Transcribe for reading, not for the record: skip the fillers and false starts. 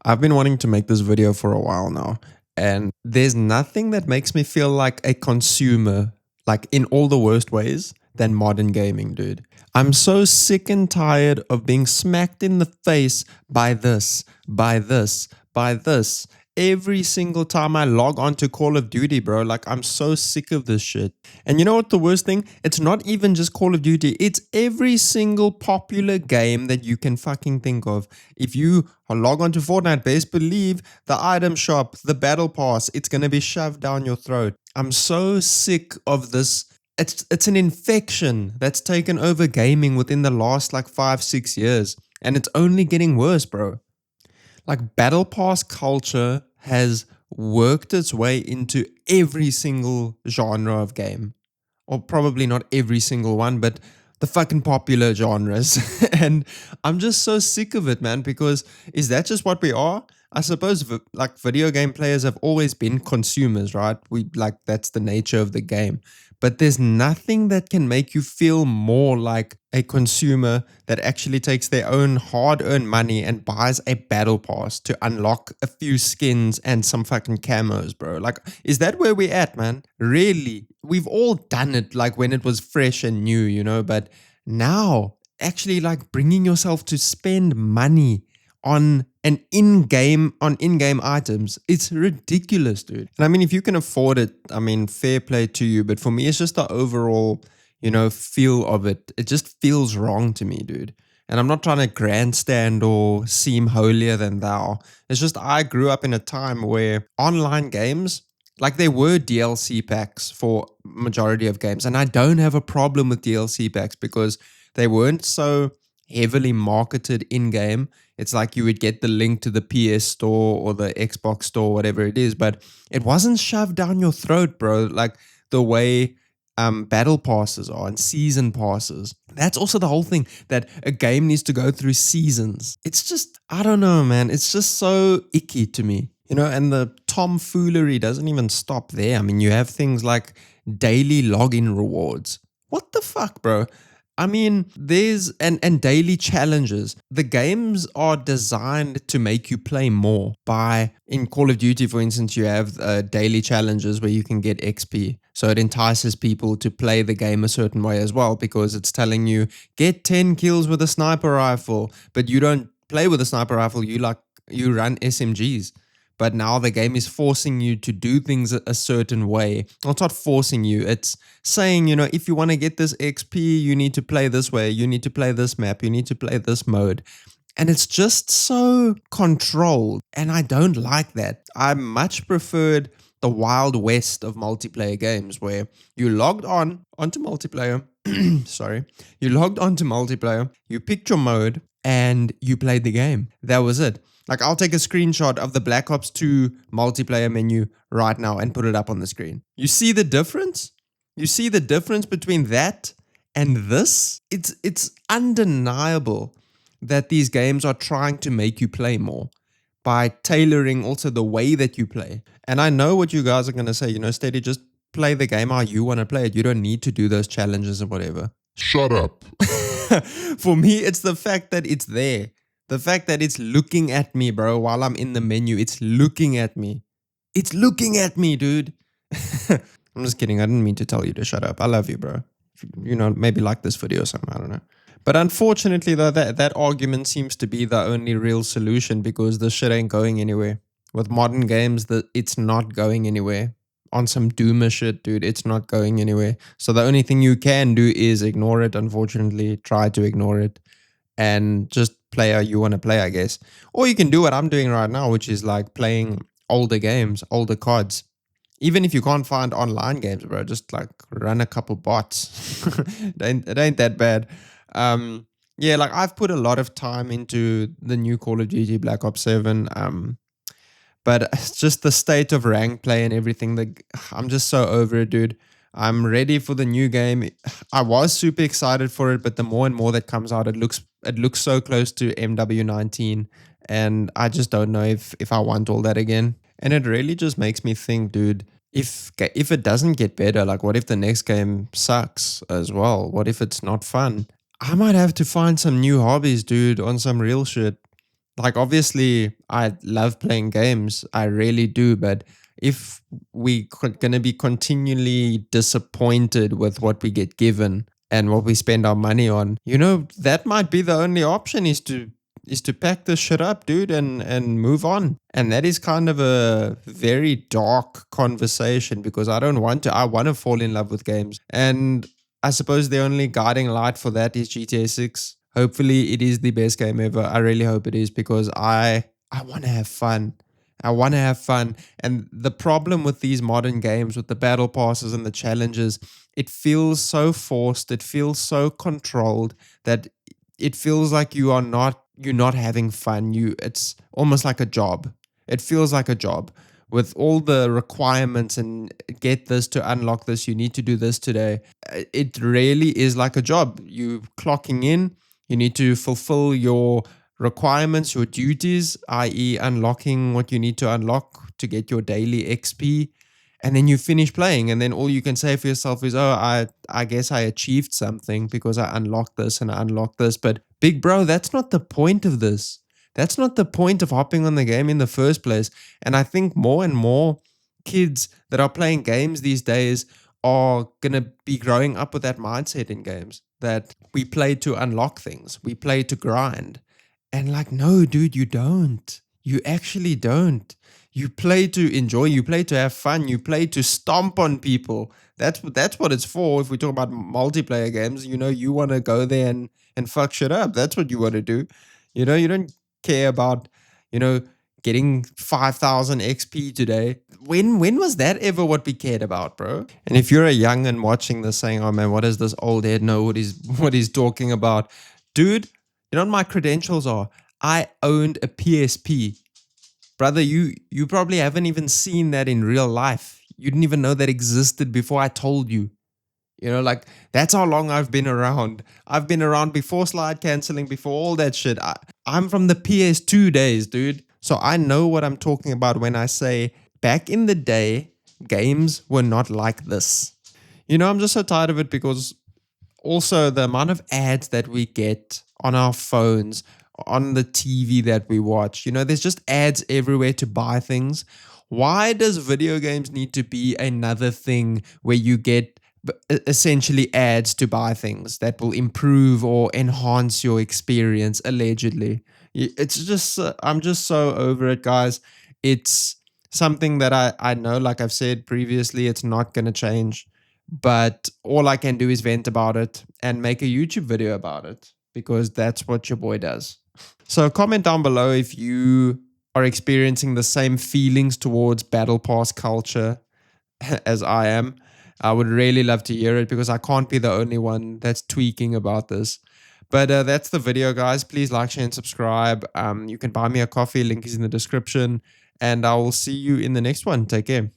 I've been wanting to make this video for a while now, and there's nothing that makes me feel like a consumer, like in all the worst ways, than modern gaming, dude. I'm so sick and tired of being smacked in the face by this, by this, by this. Every single time I log on to Call of Duty, bro, like I'm so sick of this shit. And you know what the worst thing? It's not even just Call of Duty, it's every single popular game that you can fucking think of. If you log on to Fortnite, best believe the item shop, the battle pass, it's going to be shoved down your throat. I'm so sick of this. It's an infection that's taken over gaming within the last like 5-6 years, and it's only getting worse, bro. Like battle pass culture has worked its way into every single genre of game, or probably not every single one, but the fucking popular genres. And I'm just so sick of it, man, because is that just what we are? I suppose like video game players have always been consumers, right? We like that's the nature of the game. But there's nothing that can make you feel more like a consumer that actually takes their own hard-earned money and buys a battle pass to unlock a few skins and some fucking camos, bro. Like, is that where we're at, man? Really? We've all done it like when it was fresh and new, you know, but now actually like bringing yourself to spend money on in-game items, it's ridiculous, dude. And I mean, if you can afford it, I mean, fair play to you, but for me it's just the overall, feel of it. It just feels wrong to me, dude. And I'm not trying to grandstand or seem holier than thou. It's just I grew up in a time where online games, like there were DLC packs for majority of games, and I don't have a problem with DLC packs because they weren't so heavily marketed in game. It's like you would get the link to the PS store or the Xbox store, whatever it is, but it wasn't shoved down your throat, bro, like the way battle passes are and season passes. That's also the whole thing, that a game needs to go through seasons. It's just, I don't know, man. It's just so icky to me, and the tomfoolery doesn't even stop there. I mean, you have things like daily login rewards. What the fuck, bro? I mean, there's and daily challenges. The games are designed to make you play more. In Call of Duty, for instance, you have daily challenges where you can get XP. So it entices people to play the game a certain way as well, because it's telling you get 10 kills with a sniper rifle, but you don't play with a sniper rifle. You run SMGs. But now the game is forcing you to do things a certain way. Well, it's not forcing you. It's saying, if you want to get this XP, you need to play this way. You need to play this map. You need to play this mode. And it's just so controlled. And I don't like that. I much preferred the Wild West of multiplayer games where you logged onto multiplayer. Sorry. You logged onto multiplayer. You picked your mode and you played the game. That was it. Like, I'll take a screenshot of the Black Ops 2 multiplayer menu right now and put it up on the screen. You see the difference? You see the difference between that and this? It's undeniable that these games are trying to make you play more by tailoring also the way that you play. And I know what you guys are going to say, Steady, just play the game how you want to play it. You don't need to do those challenges or whatever. Shut up. For me, it's the fact that it's there. The fact that it's looking at me, bro, while I'm in the menu. It's looking at me. It's looking at me, dude. I'm just kidding. I didn't mean to tell you to shut up. I love you, bro. Maybe like this video or something. I don't know. But unfortunately, though, that argument seems to be the only real solution, because this shit ain't going anywhere. With modern games, it's not going anywhere. On some doomer shit, dude, it's not going anywhere. So the only thing you can do is ignore it, unfortunately. Try to ignore it. And just play how you want to play, I guess. Or you can do what I'm doing right now, which is like playing older games, older CODs. Even if you can't find online games, bro, just like run a couple bots. It ain't that bad. Yeah, like I've put a lot of time into the new Call of Duty Black Ops 7. But it's just the state of rank play and everything. I'm just so over it, dude. I'm ready for the new game. I was super excited for it, but the more and more that comes out, it looks so close to MW19, and I just don't know if I want all that again. And it really just makes me think, dude, if it doesn't get better, like what if the next game sucks as well? What if it's not fun? I might have to find some new hobbies, dude, on some real shit. Like, obviously, I love playing games. I really do. But if we going to be continually disappointed with what we get given and what we spend our money on, that might be the only option is to pack this shit up, dude, and move on. And that is kind of a very dark conversation because I want to fall in love with games. And I suppose the only guiding light for that is GTA 6. Hopefully it is the best game ever. I really hope it is because I want to have fun. I want to have fun. And the problem with these modern games with the battle passes and the challenges, it feels so forced, it feels so controlled that it feels like you're not having fun. It's almost like a job. It feels like a job with all the requirements and get this to unlock this. You need to do this today. It really is like a job. You clocking in. You need to fulfill your requirements, your duties, i.e., unlocking what you need to unlock to get your daily XP. And then you finish playing, and then all you can say for yourself is, "Oh, I guess I achieved something because I unlocked this and I unlocked this." But big bro, that's not the point of this. That's not the point of hopping on the game in the first place. And I think more and more kids that are playing games these days are going to be growing up with that mindset in games that we play to unlock things, we play to grind. And like, no, dude, you don't. You actually don't. You play to enjoy, you play to have fun, you play to stomp on people. That's what it's for. If we talk about multiplayer games, you want to go there and fuck shit up. That's what you want to do. You don't care about, you know, getting 5,000 XP today. When was that ever what we cared about, bro? And if you're a young and watching this saying, "Oh man, what does this old head know what he's talking about?" Dude, you know what my credentials are? I owned a PSP. Brother, you probably haven't even seen that in real life. You didn't even know that existed before I told you. Like that's how long I've been around. I've been around before slide canceling, before all that shit. I'm from the PS2 days, dude. So I know what I'm talking about when I say back in the day, games were not like this. I'm just so tired of it because also the amount of ads that we get on our phones, on the TV that we watch, there's just ads everywhere to buy things. Why does video games need to be another thing where you get essentially ads to buy things that will improve or enhance your experience allegedly? It's just I'm just so over it, guys. It's something that I know, like I've said previously, it's not going to change, but all I can do is vent about it and make a YouTube video about it because that's what your boy does. So comment down below if you are experiencing the same feelings towards battle pass culture as I am. I would really love to hear it because I can't be the only one that's tweaking about this. But that's the video, guys. Please like, share, and subscribe. You can buy me a coffee. Link is in the description. And I will see you in the next one. Take care.